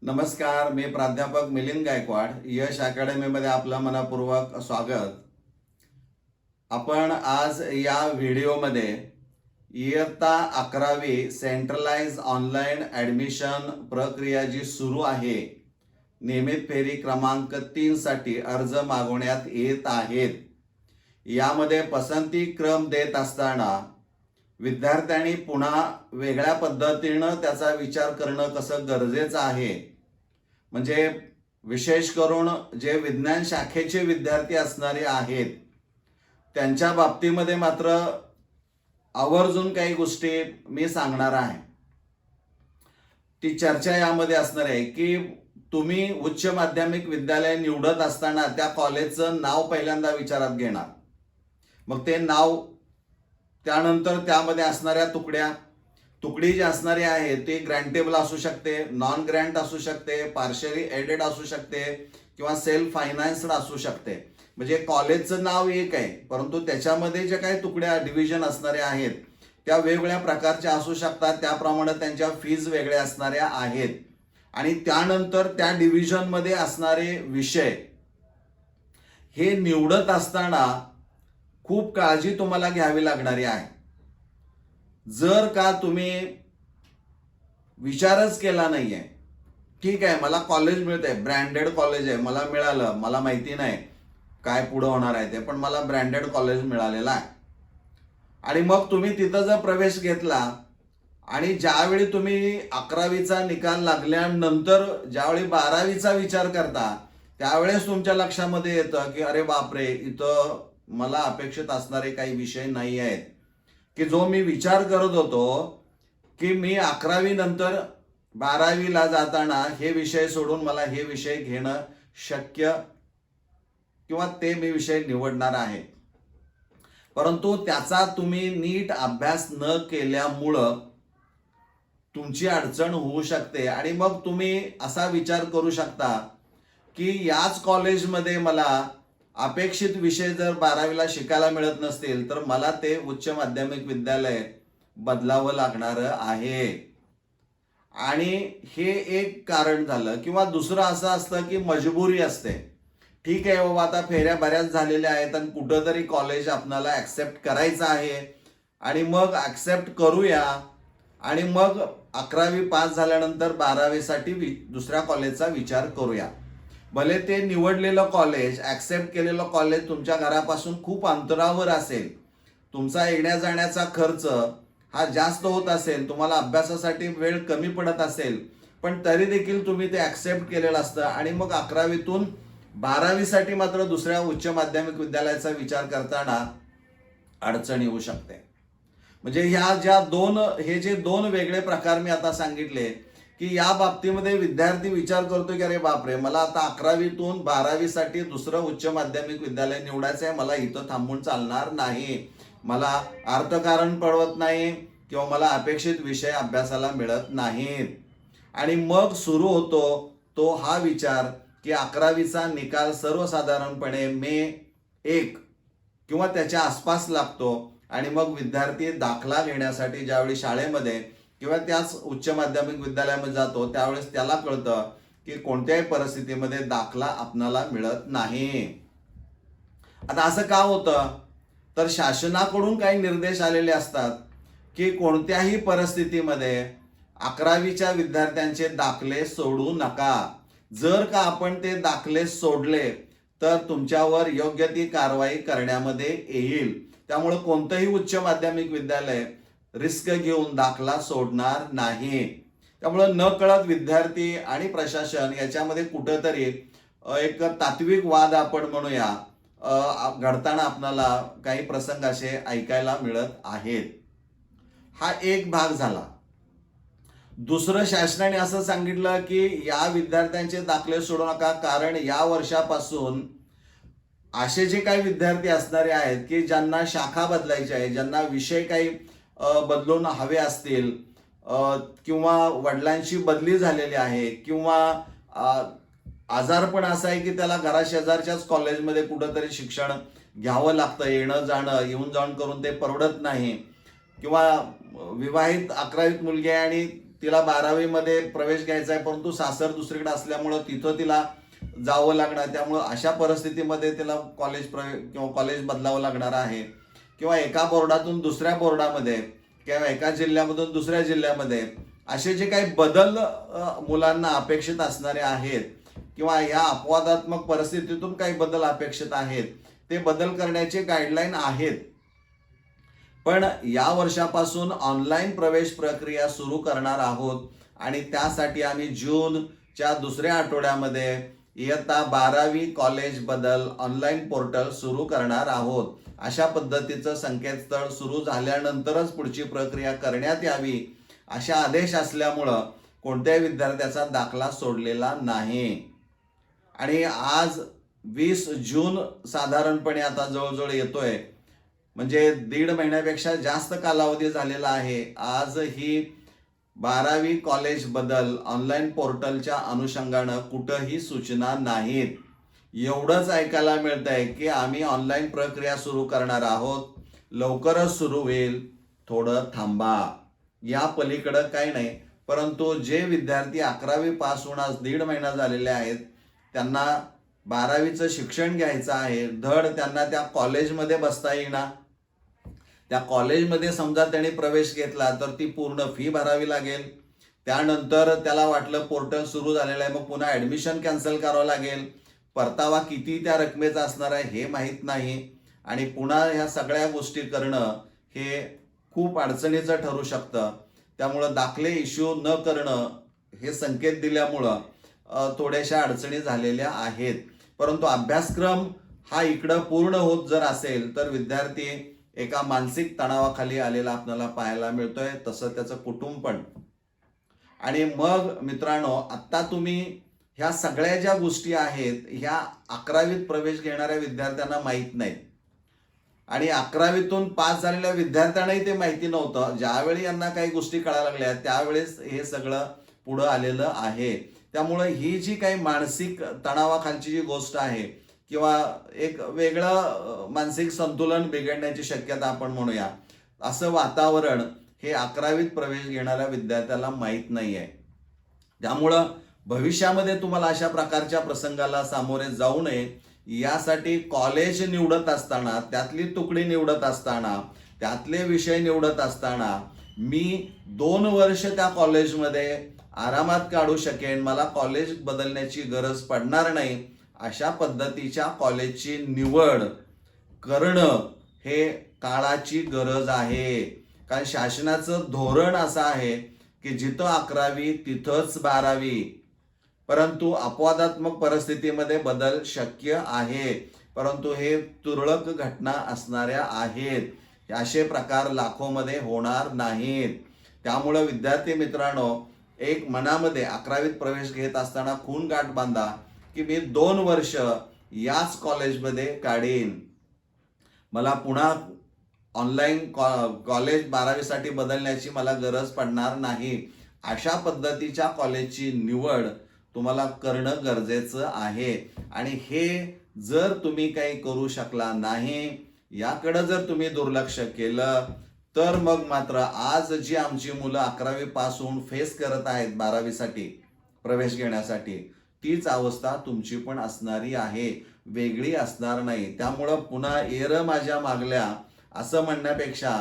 नमस्कार, मी प्राध्यापक मिलिंद गायकवाड. यश अकॅडमीमध्ये आपलं मनपूर्वक स्वागत. आपण आज या व्हिडिओमध्ये इयत्ता 11वी सेंट्रलाइज ऑनलाईन ॲडमिशन प्रक्रिया जी सुरू आहे, नियमित फेरी क्रमांक 3 साठी अर्ज मागवण्यात येत आहेत. यामध्ये पसंती क्रम देत असताना विद्यार्थ्यांनी पुन्हा वेगळ्या पद्धतीनं त्याचा विचार करणं कसं गरजेचं आहे. म्हणजे विशेष करून जे विज्ञान शाखेचे विद्यार्थी असणारे आहेत त्यांच्या बाबतीमध्ये मात्र आवर्जून काही गोष्टी मी सांगणार आहे. ती चर्चा यामध्ये असणार आहे की तुम्ही उच्च माध्यमिक विद्यालय निवडत असताना त्या कॉलेजचं नाव पहिल्यांदा विचारात घेणार. मग ते नाव, त्यानंतर त्यामध्ये असणाऱ्या तुकडी जी असणारी आहे ती ग्रँटेबल असू शकते, नॉन ग्रँट असू शकते, पार्शली एडेड असू शकते किंवा सेल्फ फायनान्स्ड असू शकते. म्हणजे कॉलेजचं नाव एक आहे, परंतु त्याच्यामध्ये जे काही तुकड्या डिव्हिजन असणाऱ्या आहेत त्या वेगवेगळ्या प्रकारच्या असू शकतात. त्याप्रमाणे त्यांच्या फीज वेगळ्या असणाऱ्या आहेत. आणि त्यानंतर त्या डिव्हिजनमध्ये असणारे विषय हे निवडत असताना खूप काळजी तुम्हाला घ्यावी लागणारी आहे. जर का तुम्ही विचारच केला नाहीये, ठीक आहे मला कॉलेज मिळतंय, ब्रँडेड कॉलेज आहे, मला मिळालं, मला माहिती नाही काय पुढं होणार आहे ते, पण मला ब्रँडेड कॉलेज मिळालेलं आहे. आणि मग तुम्ही तिथं जर प्रवेश घेतला आणि ज्यावेळी तुम्ही 11वीचा निकाल लागल्यानंतर ज्यावेळी 12वीचा विचार करता त्यावेळेस तुमच्या लक्षामध्ये येतं की अरे बापरे, इथं मला अपेक्षित असणारे काही विषय नाही आहेत की जो मी विचार करत होतो की मी 11वी नंतर 12वीला जाताना हे विषय सोडून मला हे विषय घेणं शक्य किंवा ते मी विषय निवडणार आहे. परंतु त्याचा तुम्ही नीट अभ्यास न केल्यामुळं तुमची अडचण होऊ शकते. आणि मग तुम्ही असा विचार करू शकता की याच कॉलेजमध्ये मला अपेक्षित विषय जर 12वीला शिकायला मिळत नसतील तर मला ते उच्च माध्यमिक विद्यालय बदलावं लागणार आहे. आणि हे एक कारण झालं. किंवा दुसरं असं असतं की मजबुरी असते. ठीक आहे बाबा, आता फेऱ्या बऱ्याच झालेल्या आहेत आणि कुठंतरी कॉलेज आपल्याला ऍक्सेप्ट करायचं आहे आणि मग ऍक्सेप्ट करूया आणि मग 11वी पास झाल्यानंतर 12वीसाठी दुसऱ्या कॉलेजचा विचार करूया. भले ते निवडलेलं कॉलेज, ऍक्सेप्ट केलेलं कॉलेज तुमच्या घरापासून खूप अंतरावर असेल, तुमचा येण्या जाण्याचा खर्च हा जास्त होत असेल, तुम्हाला अभ्यासासाठी वेळ कमी पडत असेल, पण तरी देखील तुम्ही ते ऍक्सेप्ट केलेलं असतं आणि मग 11वीतून 12वीसाठी मात्र दुसऱ्या उच्च माध्यमिक विद्यालयाचा विचार करताना अडचण येऊ शकते. म्हणजे हे जे दोन वेगळे प्रकार मी आता सांगितले की या बाबतीमध्ये विद्यार्थी विचार करतो की अरे बापरे, मला आता 11वीतून 12वीसाठी दुसरं उच्च माध्यमिक विद्यालय निवडायचं आहे, मला इथं थांबून चालणार नाही, मला अर्थकारण पडवत नाही किंवा मला अपेक्षित विषय अभ्यासाला मिळत नाहीत. आणि मग सुरू होतो तो हा विचार की 11वीचा निकाल सर्वसाधारणपणे मे 1 किंवा त्याच्या आसपास लागतो आणि मग विद्यार्थी दाखला घेण्यासाठी ज्यावेळी शाळेमध्ये किंवा त्याच उच्च माध्यमिक विद्यालयामध्ये जातो त्यावेळेस त्याला कळतं की कोणत्याही परिस्थितीमध्ये दाखला आपणाला मिळत नाही. आता असं का होतं तर शासनाकडून काही निर्देश आलेले असतात की कोणत्याही परिस्थितीमध्ये 11वीच्या विद्यार्थ्यांचे दाखले सोडू नका. जर का आपण ते दाखले सोडले तर तुमच्यावर योग्य ती कारवाई करण्यामध्ये येईल. त्यामुळे कोणतंही उच्च माध्यमिक विद्यालय रिस्क घेऊन दाखला सोडणार नाही. त्यामुळे नकळत विद्यार्थी आणि प्रशासन याच्यामध्ये कुठंतरी एक तात्विक वाद आपण म्हणूया घडताना आपल्याला काही प्रसंग असे ऐकायला मिळत आहेत. हा एक भाग झाला. दुसरं, शासनाने असं सांगितलं की या विद्यार्थ्यांचे दाखले सोडू नका, कारण या वर्षापासून असे जे काही विद्यार्थी असणारे आहेत की ज्यांना शाखा बदलायची आहे, ज्यांना विषय काही बदलून हवे असतील किंवा वडिलांची बदली झालेली आहे किंवा आजारपण असं आहे की त्याला घराशेजारच्याच कॉलेजमध्ये कुठंतरी शिक्षण घ्यावं लागतं, येणं जाणं येऊन जाऊन करून ते परवडत नाही, किंवा विवाहित 11वीत मुलगी आहे आणि तिला 12वीमध्ये प्रवेश घ्यायचा आहे, परंतु सासर दुसरीकडे असल्यामुळं तिथं तिला जावं लागणार, त्यामुळं अशा परिस्थितीमध्ये तिला किंवा कॉलेज बदलावं लागणार आहे, किंवा एका बोर्डातून दुसऱ्या बोर्डामध्ये किंवा एका जिल्ह्यामधून दुसऱ्या जिल्ह्यामध्ये असे जे काही बदल मुलांना अपेक्षित असणारे आहेत, किंवा या अपवादात्मक परिस्थितीतून काही बदल अपेक्षित आहेत, ते बदल करण्याचे गाईडलाईन आहेत. पण या वर्षापासून ऑनलाईन प्रवेश प्रक्रिया सुरू करणार आहोत आणि त्यासाठी आम्ही जूनच्या दुसऱ्या आठवड्यामध्ये इयत्ता 12वी कॉलेज बदल ऑनलाईन पोर्टल सुरू करणार आहोत. अशा पद्धतीचं संकेतस्थळ सुरू झाल्यानंतरच पुढची प्रक्रिया करण्यात यावी अशा आदेश असल्यामुळं कोणत्याही विद्यार्थ्याचा दाखला सोडलेला नाही. आणि आज 20 जून साधारणपणे आता जवळजवळ येतोय, म्हणजे 1.5 महिन्यापेक्षा जास्त कालावधी झालेला आहे. आज ही 12वी कॉलेज बदल ऑनलाईन पोर्टलच्या अनुषंगानं कुठंही सूचना नाहीत. एवढंच ऐकायला मिळतंय की आम्ही ऑनलाईन प्रक्रिया सुरू करणार आहोत, लवकरच सुरू होईल, थोडं थांबा. या पलीकडं काही नाही. परंतु जे विद्यार्थी 11वी पास होऊन आज 1.5 महिना झालेले आहेत, त्यांना 12वीचं शिक्षण घ्यायचं आहे, धड त्यांना त्या कॉलेजमध्ये बसता येईना. त्या कॉलेजमध्ये समजा त्यांनी प्रवेश घेतला तर ती पूर्ण फी भरावी लागेल. त्यानंतर त्याला वाटलं पोर्टल सुरू झालेलं आहे, मग पुन्हा ॲडमिशन कॅन्सल करावं लागेल. परतावा किती त्या रकमेचा असणार आहे हे माहीत नाही, आणि पुन्हा ह्या सगळ्या गोष्टी करणं हे खूप अडचणीचं ठरू शकतं. त्यामुळं दाखले इश्यू न करणं हे संकेत दिल्यामुळं थोड्याशा अडचणी झालेल्या आहेत. परंतु अभ्यासक्रम हा इकडं पूर्ण होत जर असेल तर विद्यार्थी एका मानसिक तणावाखाली आलेला आपल्याला पाहायला मिळतोय, तसं त्याचं कुटुंब पण. आणि मग मित्रांनो, आत्ता तुम्ही ह्या सगळ्या ज्या गोष्टी आहेत ह्या 11वीत प्रवेश घेणाऱ्या विद्यार्थ्यांना माहीत नाहीत, आणि 11वीतून पास झालेल्या विद्यार्थ्यांनाही ते माहिती नव्हतं. ज्यावेळी यांना काही गोष्टी कळायला लागल्या त्यावेळेस हे सगळं पुढं आलेलं आहे. त्यामुळं ही जी काही मानसिक तणावाखालची जी गोष्ट आहे, किंवा एक वेगळं मानसिक संतुलन बिघडण्याची शक्यता आपण म्हणूया, असं वातावरण हे 11वीत प्रवेश घेणाऱ्या विद्यार्थ्याला माहीत नाही आहे. त्यामुळं भविष्यामध्ये तुम्हाला अशा प्रकारच्या प्रसंगाला सामोरे जाऊ नये यासाठी कॉलेज निवडत असताना, त्यातली तुकडी निवडत असताना, त्यातले विषय निवडत असताना मी 2 वर्ष त्या कॉलेजमध्ये आरामात काढू शकेन, मला कॉलेज बदलण्याची गरज पडणार नाही, अशा पद्धतीच्या कॉलेजची निवड करणं हे काळाची गरज आहे. कारण शासनाचं धोरण असं आहे की जिथं 11वी तिथंच 12वी. परंतु अपवादात्मक परिस्थितीमध्ये बदल शक्य आहे, परंतु हे तुरळक घटना असणाऱ्या आहेत. असे प्रकार लाखोमध्ये होणार नाहीत. त्यामुळं विद्यार्थी मित्रांनो, एक मनामध्ये 11वीत प्रवेश घेत असताना खून गाठ बांधा की मी 2 वर्ष याच कॉलेजमध्ये काढीन, मला पुन्हा ऑनलाईन कॉलेज 12वीसाठी बदलण्याची मला गरज पडणार नाही. अशा पद्धतीच्या कॉलेजची निवड तुम्हाला करणं गरजेचं आहे. आणि हे जर तुम्ही काही करू शकला नाही, याकडं जर तुम्ही दुर्लक्ष केलं, तर मग मात्र आज जी आमची मुलं 11वी पास होऊन फेस करत आहेत 12वीसाठी प्रवेश घेण्यासाठी, तीच अवस्था तुमची पण असणारी आहे, वेगळी असणार नाही. त्यामुळं पुन्हा एरं माझ्या मागल्या असं म्हणण्यापेक्षा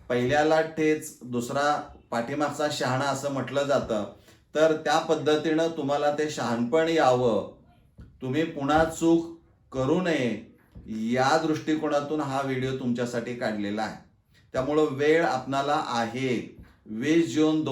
पहिल्याला ठेच दुसरा पाठीमागचा शहाणा असं म्हटलं जातं, तर त्या पद्धतीनं तुम्हाला ते शहाणपण यावं, तुम्ही पुन्हा चूक करू नये या दृष्टिकोनातून हा व्हिडिओ तुमच्यासाठी काढलेला आहे. त्यामुळं वेळ आपणाला आहे. 20 जून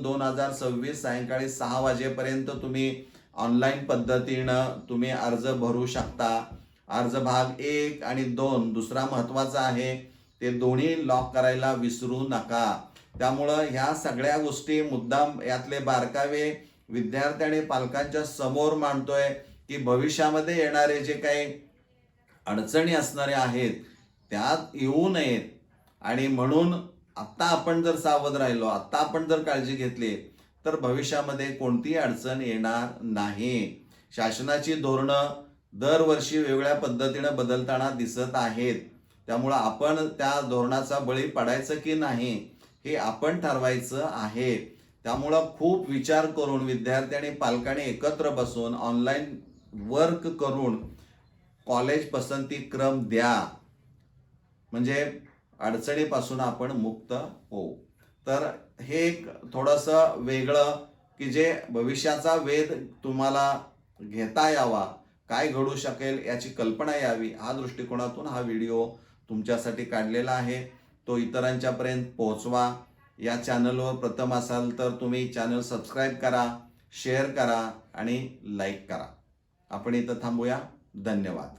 2026 सायंकाळी 6 वाजेपर्यंत तुम्ही ऑनलाईन पद्धतीनं तुम्ही अर्ज भरू शकता. अर्ज भाग 1 आणि 2 दुसरा महत्त्वाचा आहे, ते दोन्ही लॉक करायला विसरू नका. त्यामुळं ह्या सगळ्या गोष्टी मुद्दाम यातले बारकावे विद्यार्थी आणि पालकांच्या समोर मांडतोय की भविष्यामध्ये येणारे जे काही अडचणी असणारे आहेत त्यात येऊ नयेत. आणि म्हणून आत्ता आपण जर सावध राहिलो, आत्ता आपण जर काळजी घेतली, तर भविष्यामध्ये कोणतीही अडचण येणार नाही. शासनाची धोरणं दरवर्षी वेगळ्या पद्धतीनं बदलताना दिसत आहेत. त्यामुळं आपण त्या धोरणाचा बळी पडायचं की नाही हे आपण ठरवायचं आहे. त्यामुळं खूप विचार करून विद्यार्थी आणि पालकांनी एकत्र बसून ऑनलाईन वर्क करून कॉलेज पसंती क्रम द्या, म्हणजे अडचणीपासून आपण मुक्त होऊ. तर हे एक थोडंसं वेगळं, की जे भविष्याचा वेध तुम्हाला घेता यावा, काय घडू शकेल याची कल्पना यावी, हा दृष्टिकोनातून हा व्हिडिओ तुमच्यासाठी काढलेला आहे. तो इतरांच्यापर्यंत पोहोचवा. या चॅनलवर प्रथम असाल तर तुम्ही चॅनल सबस्क्राईब करा, शेअर करा आणि लाईक करा. आपण इथं थांबूया. धन्यवाद.